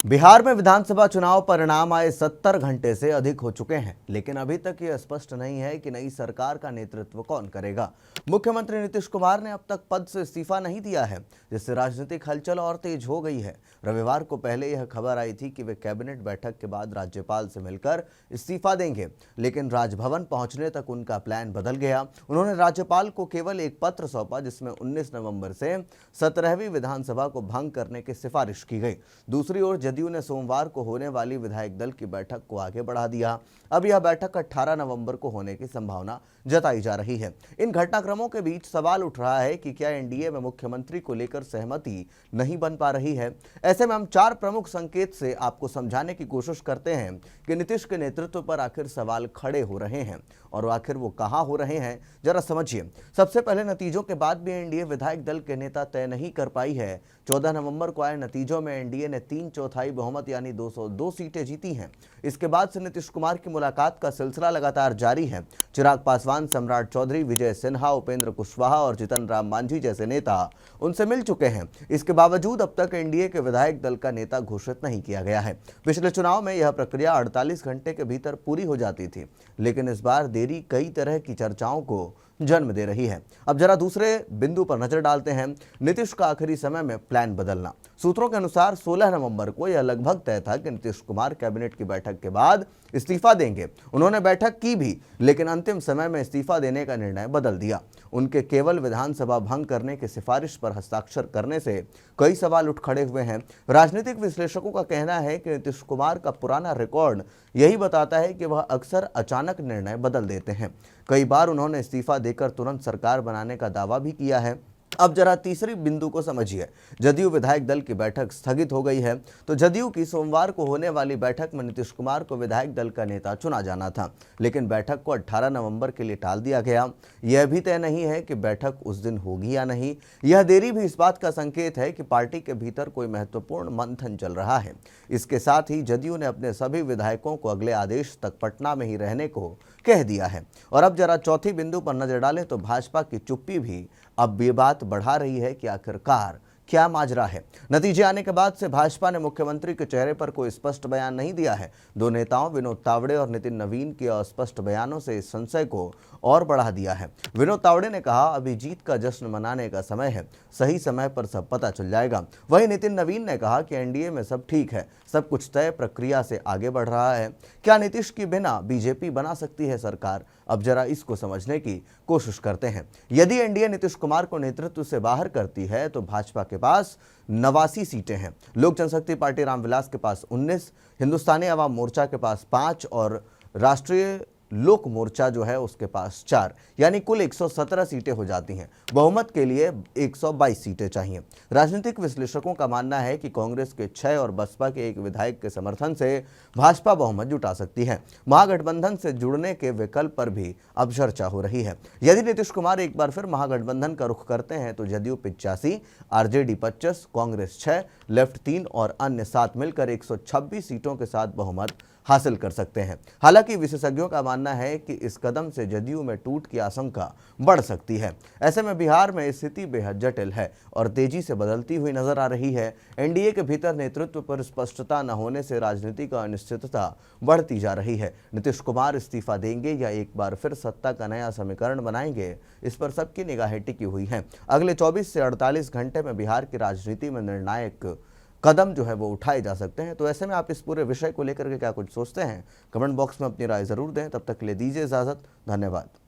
बिहार में विधानसभा चुनाव परिणाम आए 70 घंटे से अधिक हो चुके हैं, लेकिन अभी तक यह स्पष्ट नहीं है कि नई सरकार का नेतृत्व कौन करेगा। मुख्यमंत्री नीतीश कुमार ने अब तक पद से इस्तीफा नहीं दिया है, जिससे राजनीतिक हलचल और तेज हो गई है। रविवार को पहले यह खबर आई थी कि वे कैबिनेट बैठक के बाद राज्यपाल से मिलकर इस्तीफा देंगे, लेकिन राजभवन पहुंचने तक उनका प्लान बदल गया। उन्होंने राज्यपाल को केवल एक पत्र सौंपा, जिसमें 19 नवंबर से 17वीं विधानसभा को भंग करने की सिफारिश की गई। दूसरी ओर जदयू ने सोमवार को होने वाली विधायक दल की बैठक को आगे बढ़ा दिया। अब यह बैठक 18 नवंबर को होने की संभावना जताई जा रही है। इन घटनाक्रमों के बीच सवाल उठ रहा है कि क्या एनडीए में मुख्यमंत्री को लेकर सहमति नहीं बन पा रही है। ऐसे में हम 4 प्रमुख संकेत से आपको समझाने की कोशिश करते हैं कि नीतीश के नेतृत्व पर आखिर सवाल खड़े हो रहे हैं और आखिर वो कहां हो रहे हैं, जरा समझिए। सबसे पहले, नतीजों के बाद भी एनडीए विधायक दल के नेता तय नहीं कर पाई है। 14 नवंबर को आए नतीजों में एनडीए ने 3/4 बहुमत यानी 202 सीटें जीती हैं। इसके बाद से नीतीश कुमार की मुलाकात का सिलसिला लगातार जारी है। चिराग पासवान, सम्राट चौधरी, विजय सिन्हा, उपेंद्र कुशवाहा और जीतन राम मांझी जैसे नेता उनसे मिल चुके हैं। इसके बावजूद अब तक एनडीए के विधायक दल का नेता घोषित नहीं किया गया है। पिछले चुनाव में यह प्रक्रिया 48 घंटे के भीतर पूरी हो जाती थी, लेकिन इस बार देरी कई तरह की चर्चाओं को जन्म दे रही है। अब जरा दूसरे बिंदु पर नजर डालते हैं, नीतीश का आखिरी समय में प्लान बदलना। सूत्रों के अनुसार 16 नवंबर को यह लगभग तय था कि नीतीश कुमार कैबिनेट की बैठक के बाद इस्तीफा देंगे। उन्होंने बैठक की भी, लेकिन अंतिम समय में इस्तीफा देने का निर्णय बदल दिया। उनके केवल विधानसभा भंग करने की सिफारिश पर हस्ताक्षर करने से कई सवाल उठ खड़े हुए हैं। राजनीतिक विश्लेषकों का कहना है कि नीतीश कुमार का पुराना रिकॉर्ड यही बताता है कि वह अक्सर अचानक निर्णय बदल देते हैं। कई बार उन्होंने इस्तीफा देकर तुरंत सरकार बनाने का दावा भी किया है। अब जरा तीसरी बिंदु को समझिए। जदयू विधायक दल की बैठक स्थगित हो गई है, तो जदयू की सोमवार को होने वाली बैठक में नीतीश कुमार को विधायक दल का नेता चुना जाना था, लेकिन बैठक को 18 नवंबर के लिए टाल दिया गया। यह भी तय नहीं है कि बैठक उस दिन होगी या नहीं। यह देरी भी इस बात का संकेत है कि पार्टी के भीतर कोई महत्वपूर्ण मंथन चल रहा है। इसके साथ ही जदयू ने अपने सभी विधायकों को अगले आदेश तक पटना में ही रहने को कह दिया है। और अब जरा चौथी बिंदु पर नजर डालें तो भाजपा की चुप्पी भी अब ये बात बढ़ा रही है कि आखिरकार क्या माजरा है। नतीजे आने के बाद से भाजपा ने मुख्यमंत्री के चेहरे पर कोई स्पष्ट बयान नहीं दिया है। दो नेताओं विनोद तावड़े और नितिन नवीन के अस्पष्ट बयानों से इस संशय को और बढ़ा दिया है। विनोद तावड़े ने कहा, अभी जीत का जश्न मनाने का समय है, सही समय पर सब पता चल जाएगा। वहीं नितिन नवीन ने कहा कि एनडीए में सब ठीक है, सब कुछ तय प्रक्रिया से आगे बढ़ रहा है। क्या नीतीश की बिना बीजेपी बना सकती है सरकार? अब जरा इसको समझने की कोशिश करते हैं। यदि एनडीए नीतीश कुमार को नेतृत्व से बाहर करती है तो भाजपा के पास 89 सीटें हैं। लोक जनशक्ति पार्टी रामविलास के पास 19, हिंदुस्तानी अवाम मोर्चा के पास 5 और राष्ट्रीय लोक मोर्चा जो है उसके पास 4, यानी कुल 117 सीटें हो जाती हैं। बहुमत के लिए 122 सीटें चाहिए। राजनीतिक विश्लेषकों का मानना है कि कांग्रेस के 6 और बसपा के 1 विधायक के समर्थन से भाजपा बहुमत जुटा सकती है। महागठबंधन से जुड़ने के विकल्प पर भी अब चर्चा हो रही है। यदि नीतीश कुमार एक बार फिर महागठबंधन का रुख करते हैं तो जदयू 85, आरजेडी 25, कांग्रेस 6, लेफ्ट 3 और अन्य 7 मिलकर 126 सीटों के साथ बहुमत हासिल कर सकते हैं। हालांकि विशेषज्ञों का मानना है कि इस कदम से जदयू में टूट की आशंका बढ़ सकती है। ऐसे में बिहार में स्थिति बेहद जटिल है और तेजी से बदलती हुई नजर आ रही है। एनडीए के भीतर नेतृत्व पर स्पष्टता न होने से राजनीतिक अनिश्चितता बढ़ती जा रही है। नीतीश कुमार इस्तीफा देंगे या एक बार फिर सत्ता का नया समीकरण बनाएंगे, इस पर सबकी निगाहें टिकी हुई हैं। अगले 24 से 48 घंटे में बिहार की राजनीति में निर्णायक कदम जो है वो उठाए जा सकते हैं। तो ऐसे में आप इस पूरे विषय को लेकर के क्या कुछ सोचते हैं, कमेंट बॉक्स में अपनी राय जरूर दें। तब तक के लिए दीजिए इजाजत। धन्यवाद।